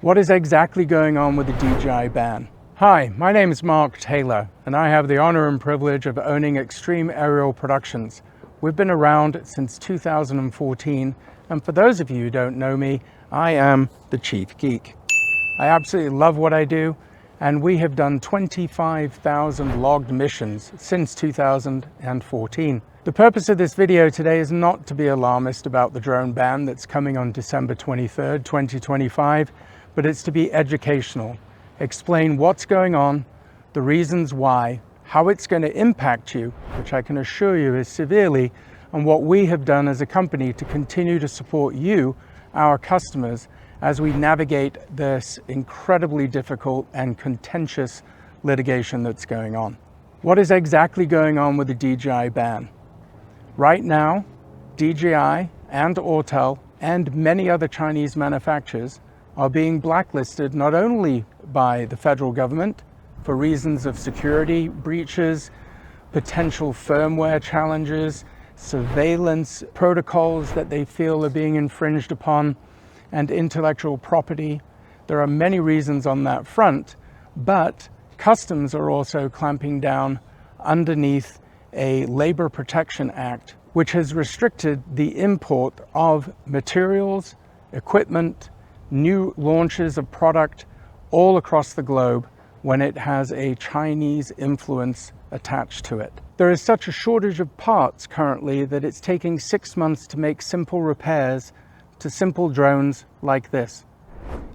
What is exactly going on with the DJI Ban? Hi, my name is Mark Taylor, and I have the honor and privilege of owning Extreme Aerial Productions. We've been around since 2014, and for those of you who don't know me, I am the chief geek. I absolutely love what I do, and we have done 25,000 logged missions since 2014. The purpose of this video today is not to be alarmist about the drone ban that's coming on December 23rd, 2025, but it's to be educational. Explain what's going on, the reasons why, how it's going to impact you, which I can assure you is severely, and what we have done as a company to continue to support you, our customers, as we navigate this incredibly difficult and contentious litigation that's going on. What is exactly going on with the DJI ban? Right now, DJI and Autel and many other Chinese manufacturers are being blacklisted not only by the federal government for reasons of security breaches, potential firmware challenges, surveillance protocols that they feel are being infringed upon, and intellectual property. There are many reasons on that front, but customs are also clamping down underneath a Labor Protection Act, which has restricted the import of materials, equipment, new launches of product all across the globe when it has a Chinese influence attached to it. There is such a shortage of parts currently that it's taking 6 months to make simple repairs to simple drones like this.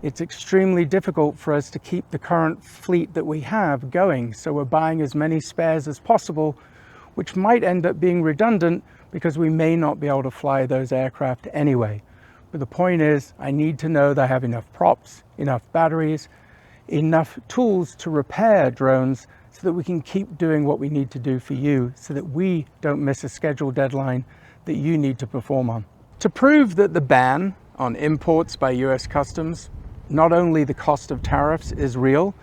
It's extremely difficult for us to keep the current fleet that we have going, so we're buying as many spares as possible, which might end up being redundant because we may not be able to fly those aircraft anyway. But the point is, I need to know that I have enough props, enough batteries, enough tools to repair drones so that we can keep doing what we need to do for you so that we don't miss a scheduled deadline that you need to perform on. To prove that the ban on imports by US Customs, not only the cost of tariffs is real,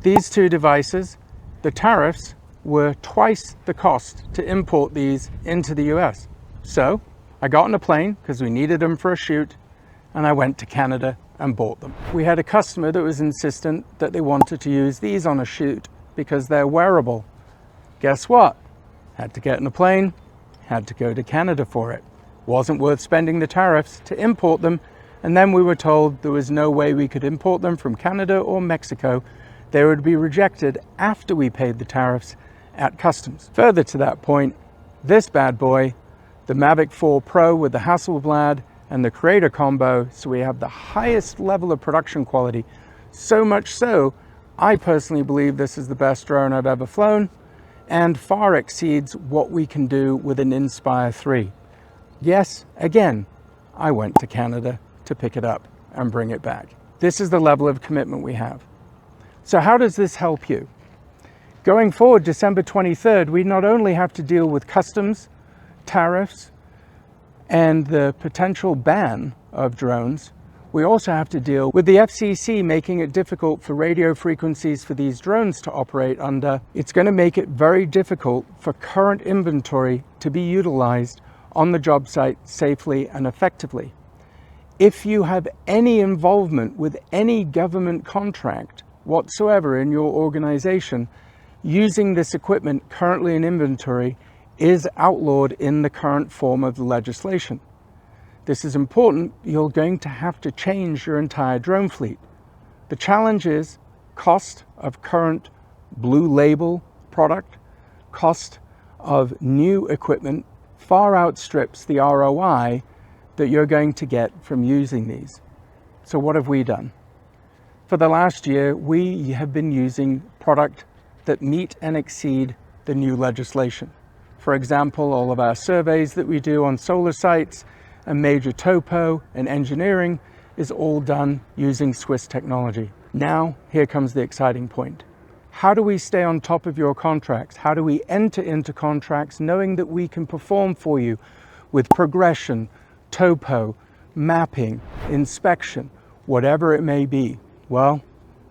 these two devices, the tariffs were twice the cost to import these into the US. So I got on a plane because we needed them for a shoot, and I went to Canada and bought them. We had a customer that was insistent that they wanted to use these on a shoot because they're wearable. Guess what? Had to get on a plane, had to go to Canada for it. Wasn't worth spending the tariffs to import them, and then we were told there was no way we could import them from Canada or Mexico. They would be rejected after we paid the tariffs at customs. Further to that point, this bad boy, the Mavic 4 Pro with the Hasselblad and the Creator combo, so we have the highest level of production quality. So much so, I personally believe this is the best drone I've ever flown and far exceeds what we can do with an Inspire 3. Yes, again, I went to Canada to pick it up and bring it back. This is the level of commitment we have. So how does this help you? Going forward, December 23rd, we not only have to deal with customs, tariffs, and the potential ban of drones, we also have to deal with the FCC making it difficult for radio frequencies for these drones to operate under. It's going to make it very difficult for current inventory to be utilized on the job site safely and effectively. If you have any involvement with any government contract whatsoever in your organization, using this equipment currently in inventory is outlawed in the current form of the legislation. This is important. You're going to have to change your entire drone fleet. The challenge is cost of current blue label product, cost of new equipment far outstrips the ROI that you're going to get from using these. So what have we done? For the last year, we have been using product that meet and exceed the new legislation. For example, all of our surveys that we do on solar sites and major topo and engineering is all done using Swiss technology. Now, here comes the exciting point. How do we stay on top of your contracts? How do we enter into contracts knowing that we can perform for you with progression, topo, mapping, inspection, whatever it may be? Well,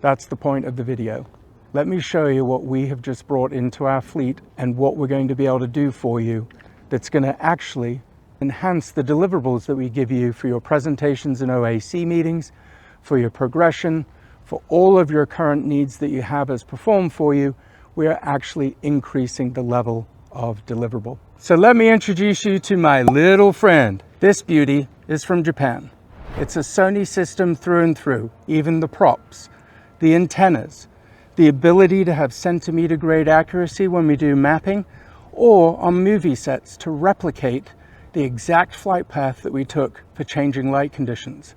that's the point of the video. Let me show you what we have just brought into our fleet and what we're going to be able to do for you that's going to actually enhance the deliverables that we give you for your presentations and OAC meetings, for your progression, for all of your current needs that you have as performed for you, we are actually increasing the level of deliverable. So let me introduce you to my little friend. This beauty is from Japan. It's a Sony system through and through, even the props, the antennas, the ability to have centimeter grade accuracy when we do mapping, or on movie sets to replicate the exact flight path that we took for changing light conditions.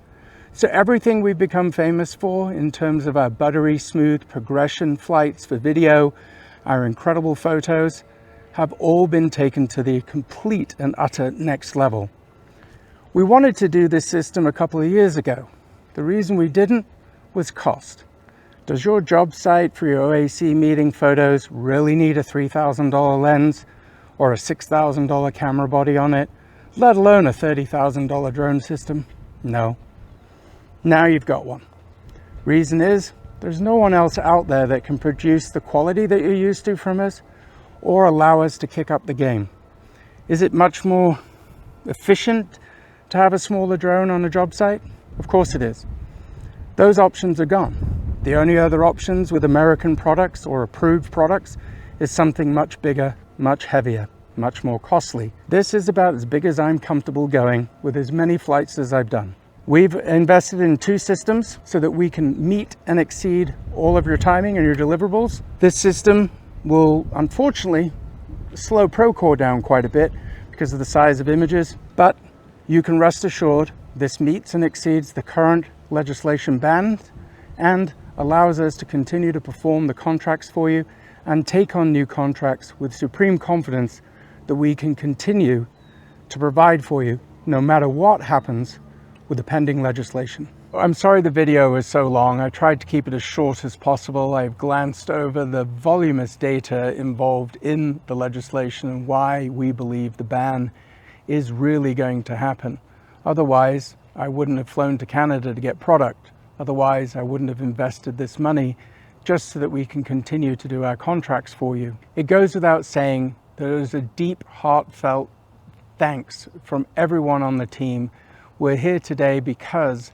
So everything we've become famous for in terms of our buttery smooth progression flights for video, our incredible photos, have all been taken to the complete and utter next level. We wanted to do this system a couple of years ago. The reason we didn't was cost. Does your job site for your OAC meeting photos really need a $3,000 lens or a $6,000 camera body on it, let alone a $30,000 drone system? No. Now you've got one. Reason is, there's no one else out there that can produce the quality that you're used to from us or allow us to kick up the game. Is it much more efficient to have a smaller drone on a job site? Of course it is. Those options are gone. The only other options with American products or approved products is something much bigger, much heavier, much more costly. This is about as big as I'm comfortable going with as many flights as I've done. We've invested in 2 systems so that we can meet and exceed all of your timing and your deliverables. This system will unfortunately slow Procore down quite a bit because of the size of images, but you can rest assured this meets and exceeds the current legislation ban and allows us to continue to perform the contracts for you and take on new contracts with supreme confidence that we can continue to provide for you no matter what happens with the pending legislation. I'm sorry the video is so long. I tried to keep it as short as possible. I've glanced over the voluminous data involved in the legislation and why we believe the ban is really going to happen. Otherwise, I wouldn't have flown to Canada to get product. Otherwise, I wouldn't have invested this money just so that we can continue to do our contracts for you. It goes without saying, there is a deep, heartfelt thanks from everyone on the team. We're here today because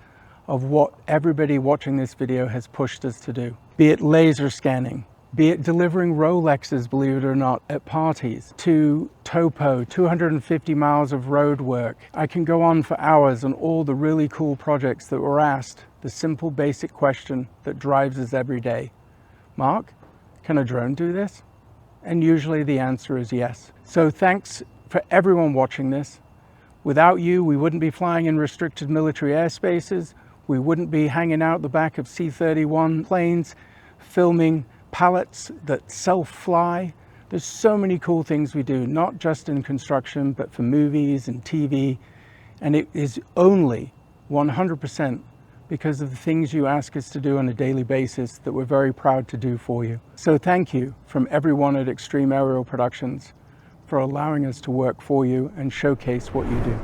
of what everybody watching this video has pushed us to do. Be it laser scanning, be it delivering Rolexes, believe it or not, at parties, to topo, 250 miles of road work. I can go on for hours on all the really cool projects that were asked. The simple basic question that drives us every day. Mark, can a drone do this? And usually the answer is yes. So thanks for everyone watching this. Without you, we wouldn't be flying in restricted military airspaces. We wouldn't be hanging out the back of C-31 planes, filming pallets that self-fly. There's so many cool things we do, not just in construction, but for movies and TV. And it is only 100% because of the things you ask us to do on a daily basis that we're very proud to do for you. So thank you from everyone at Extreme Aerial Productions for allowing us to work for you and showcase what you do.